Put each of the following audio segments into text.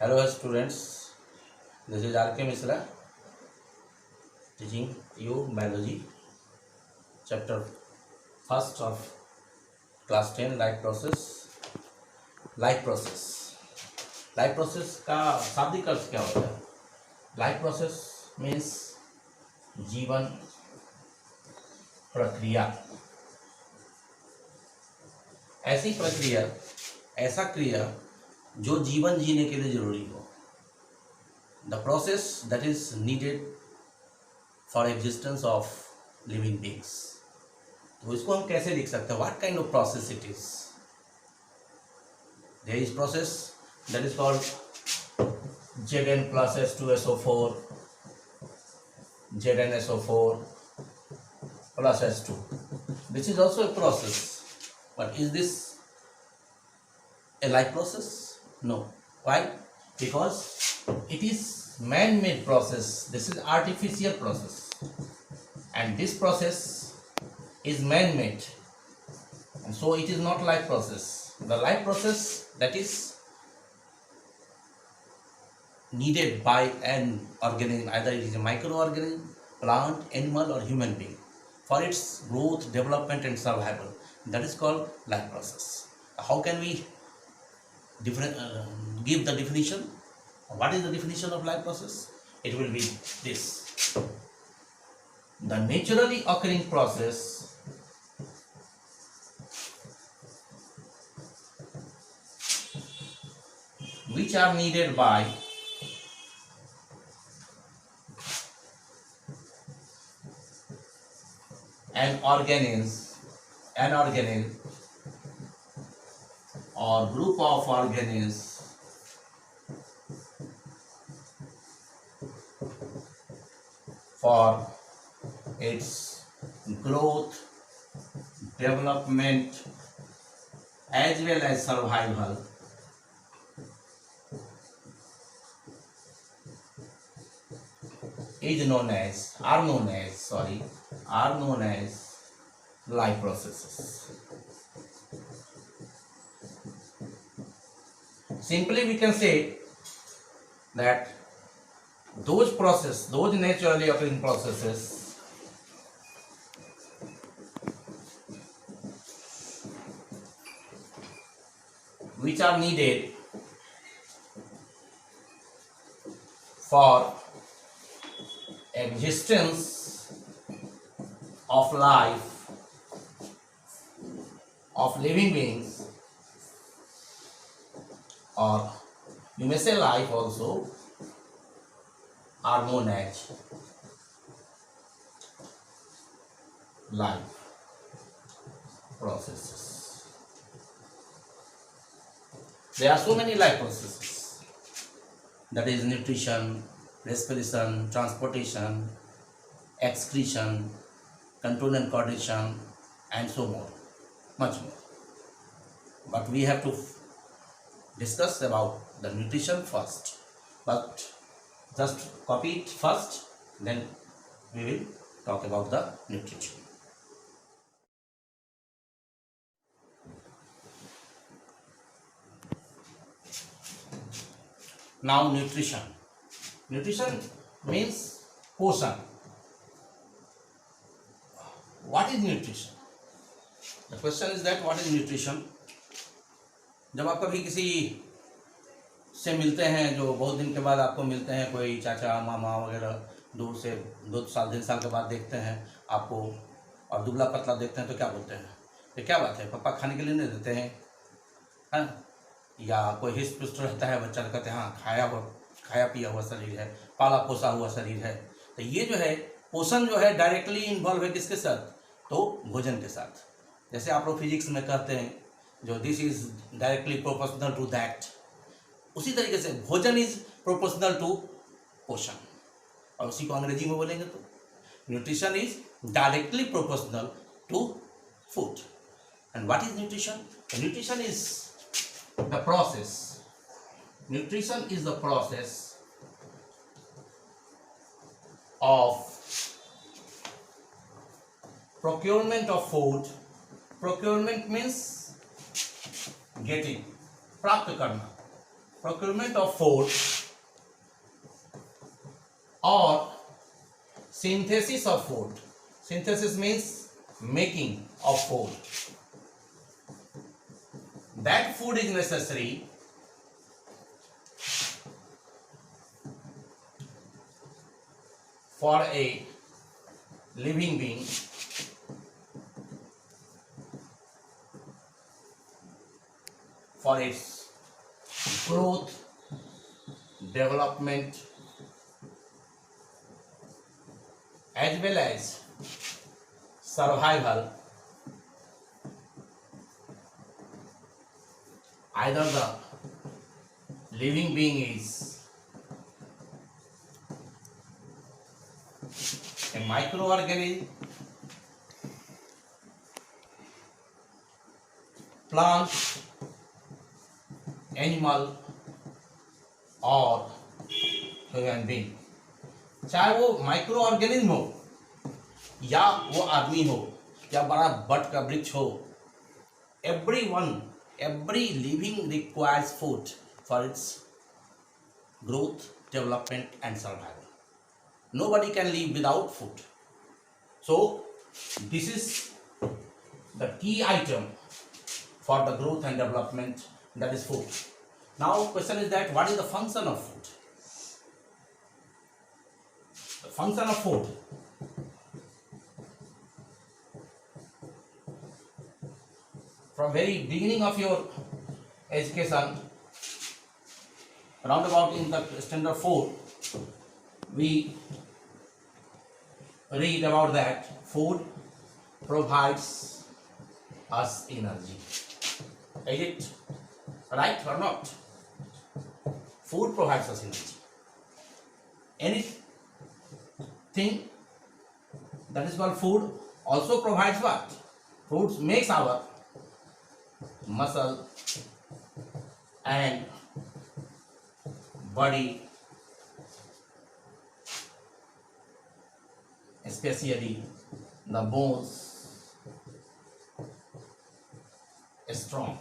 Hello students, this is R.K. Misra teaching you biology chapter first of class 10 life process. Life process का शाब्दिक अर्थ क्या होता है? Life process means जीवन प्रक्रिया, ऐसी प्रक्रिया, ऐसा क्रिया जो जीवन जीने के लिए जरूरी हो. The process that is needed for existence of living beings. तो इसको हम कैसे लिख सकते हैं? What kind of process it is? There is process that is called Zn plus H2SO4, ZnSO4 plus H2. This is also a process, but is this a life process? No. Why? Because it is man-made process. This is artificial process, and this process is man-made, and so it is not life process. The life process that is needed by an organism, either it is a microorganism, plant, animal or human being, for its growth, development and survival, that is called life process. How can we give the definition? What is the definition of life process? It will be this: the naturally occurring process which are needed by an organism or group of organisms for its growth, development as well as survival are known as life processes. Simply we can say that those naturally occurring processes which are needed for existence of life, of living beings, or you may say life also, are known as life processes. There are so many life processes, that is nutrition, respiration, transportation, excretion, control and coordination, and so more, much more. But we have to discuss about the nutrition first. But just copy it first, then we will talk about the nutrition. Now nutrition. Nutrition means पोषण. What is nutrition? The question is that what is nutrition? जब आप कभी किसी से मिलते हैं, जो बहुत दिन के बाद आपको मिलते हैं, कोई चाचा मामा वगैरह दूर से 2 साल 3 साल के बाद देखते हैं आपको और दुबला पतला देखते हैं, तो क्या बोलते हैं? ये क्या बात है, पापा खाने के लिए नहीं देते हैं? हाँ, या कोई हिस्ट पुस्ट रहता है बच्चा, कहते हैं हाँ खाया पिया हुआ शरीर है, पाला पोसा हुआ शरीर है. तो ये जो है पोषण जो है डायरेक्टली इन्वॉल्व है किसके साथ? तो भोजन के साथ. जैसे आप लोग फिजिक्स में कहते हैं जो this is directly proportional to that, उसी तरीके से भोजन इज प्रोपोर्शनल टू पोषण. और उसी को अंग्रेजी में बोलेंगे तो nutrition is directly proportional to food. And what is nutrition? Nutrition is the process. Nutrition is the process of procurement of food. Procurement means getting, प्राप्त करना. procurement of food or synthesis of food. Synthesis means making of food. That food is necessary for a living being for its growth, development, as well as survival. Either the living being is a microorganism, plant, animal और human being, चाहे वो micro organism हो या वो आदमी हो या बड़ा बट का वृक्ष हो, every living requires food for its growth, development and survival. Nobody can live without food. So this is the key item for the growth and development, that is food. Now question is that what is the function of food? The function of food. From very beginning of your education, round about in the standard 4, we read about that food provides us energy. Is it right or not? Food provides us energy. Anything that is called food also provides what? Food makes our muscle and body, especially the bones, strong.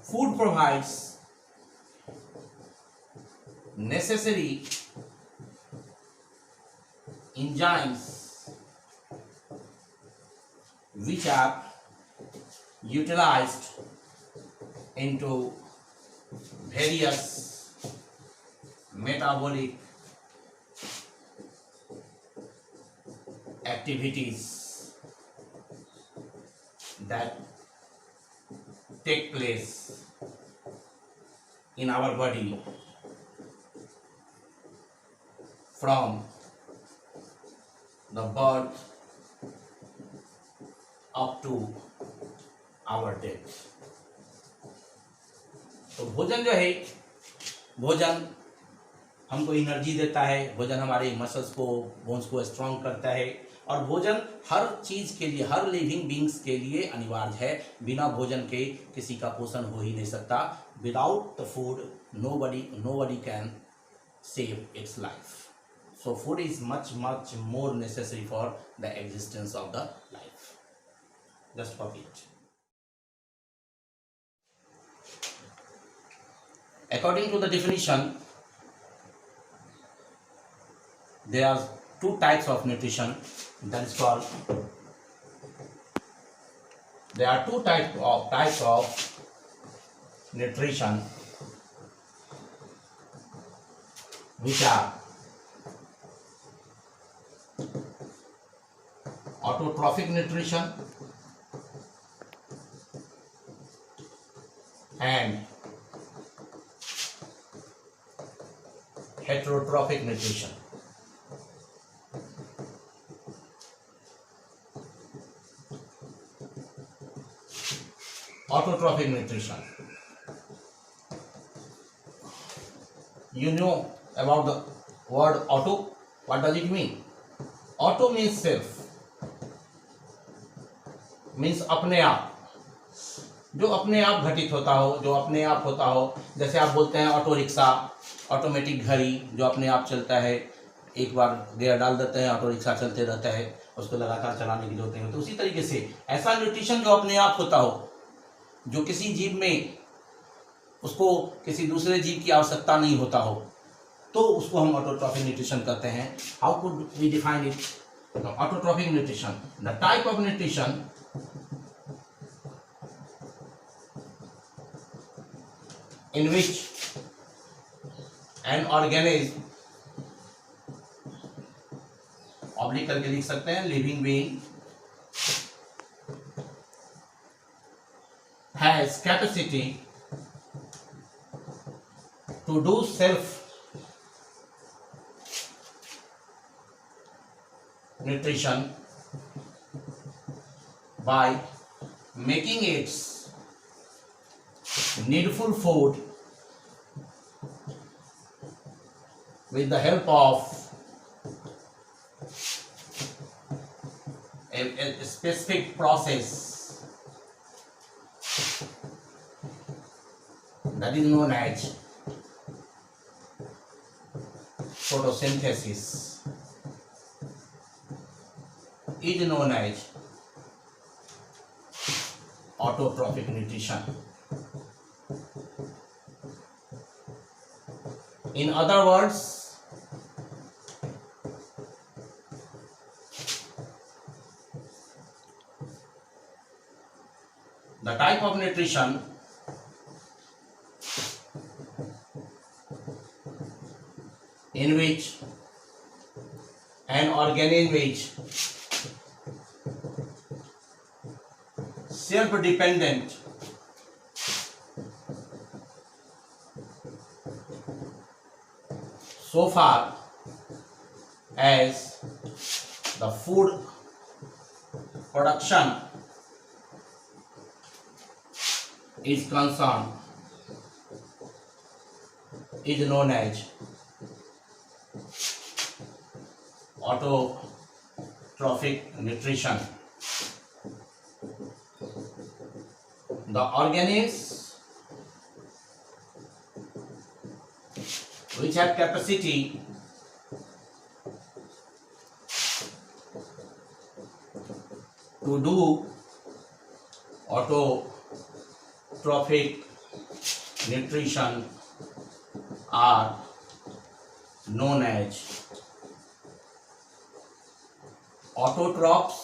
Food provides necessary enzymes which are utilized into various metabolic activities that take place in our body from the birth up to our death. तो भोजन जो है, भोजन हमको energy देता है, भोजन हमारे मसल्स को, बोन्स को स्ट्रॉन्ग करता है, और भोजन हर चीज़ के लिए, हर लिविंग बींग्स के लिए अनिवार्य है. बिना भोजन के किसी का पोषण हो ही नहीं सकता. Without the food nobody can save its life. So food is much more necessary for the existence of the life. Just copy it. According to the definition, there are two types of nutrition. That is called. There are two types of nutrition, which are autotrophic nutrition and heterotrophic nutrition. Autotrophic nutrition. You know about the word auto? What does it mean? Auto means self, means अपने आप, जो अपने आप घटित होता हो, जो अपने आप होता हो. जैसे आप बोलते हैं ऑटो रिक्शा, ऑटोमेटिक घड़ी जो अपने आप चलता है, एक बार गियर डाल देते हैं, ऑटो रिक्शा चलते रहता है, उसको लगातार चलाने की जरूरत नहीं. तो उसी तरीके से ऐसा न्यूट्रिशन जो अपने आप होता हो, जो किसी जीव में उसको किसी दूसरे जीव की आवश्यकता नहीं होता हो, तो उसको हम ऑटोट्रॉफिक न्यूट्रिशन कहते हैं। How could we define it? Autotrophic nutrition, the type of nutrition in which an organism, oblique करके लिख सकते हैं, living being has capacity to do self nutrition by making its needful food with the help of a specific process that is known as photosynthesis, is known as autotrophic nutrition. In other words, the type of nutrition in which an organism is self-dependent so far as the food production is concerned is known as autotrophic nutrition. The organisms which have capacity to do autotrophic nutrition are known as autotrophs,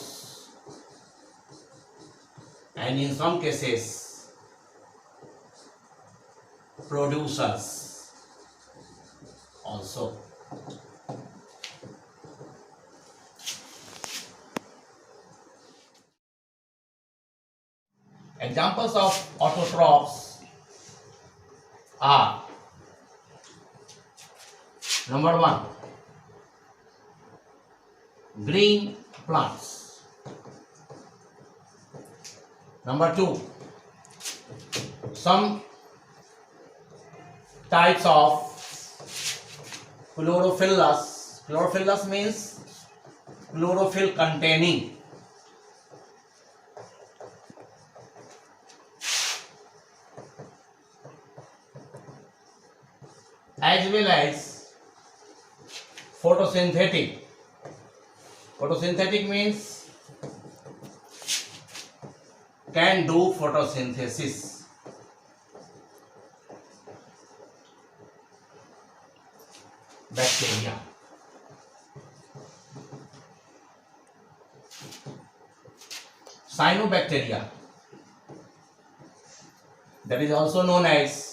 and in some cases producers also. Examples of autotrophs are: number 1, green plants. Number 2, some types of chlorophyllus. Chlorophyllus means chlorophyll containing. As well as photosynthetic. Photosynthetic means can do photosynthesis. Bacteria. Cyanobacteria, that is also known as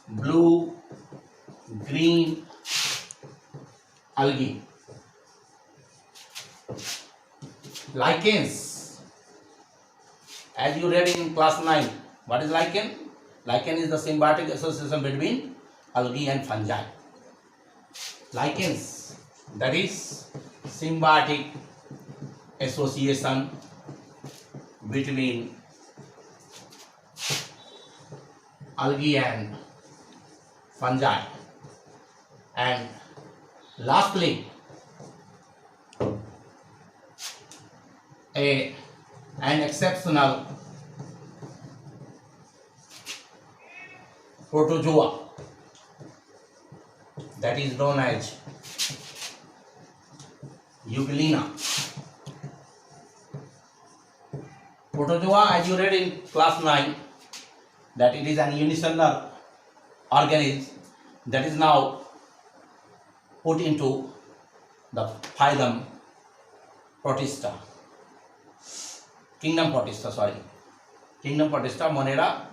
blue green algae. Lichens, as you read in class 9, what is lichen? Lichen is the symbiotic association between algae and fungi. Lichens, that is symbiotic association between algae and fungi. And lastly, an exceptional protozoa, that is known as Euglena. protozoa, as you read in class 9, that it is an unicellular organism that is now put into the phylum Protista, kingdom Protista, Monera,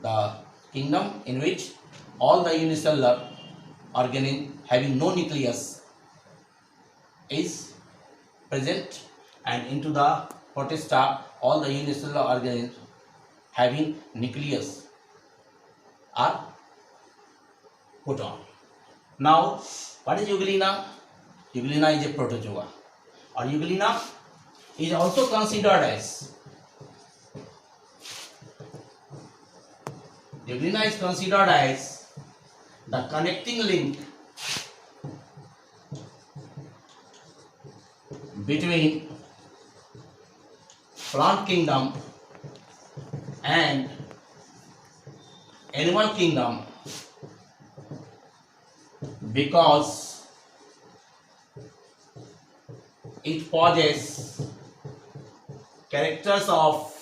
the kingdom in which all the unicellular organism having no nucleus is present, and into the Protista all the unicellular organisms having nucleus are put on. Now, what is Euglena? Euglena is a protozoa, or Euglena is also considered as the connecting link between plant kingdom and animal kingdom, because it possesses characters of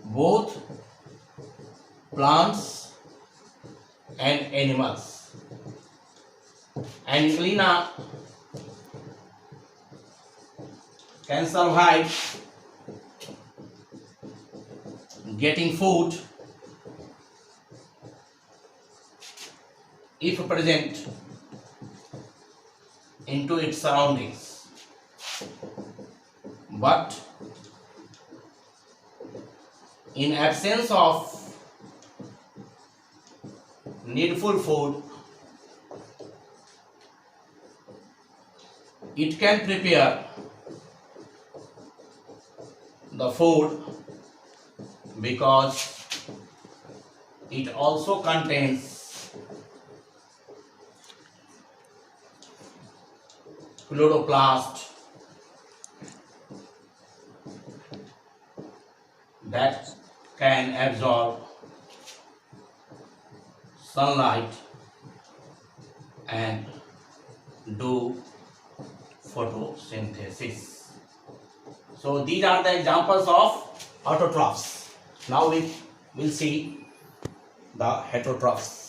both plants and animals. And Euglena can survive getting food if present into its surroundings, but in absence of needful food, it can prepare the food, because it also contains chloroplast that can absorb sunlight and do photosynthesis. So these are the examples of autotrophs. Now we will see the heterotrophs.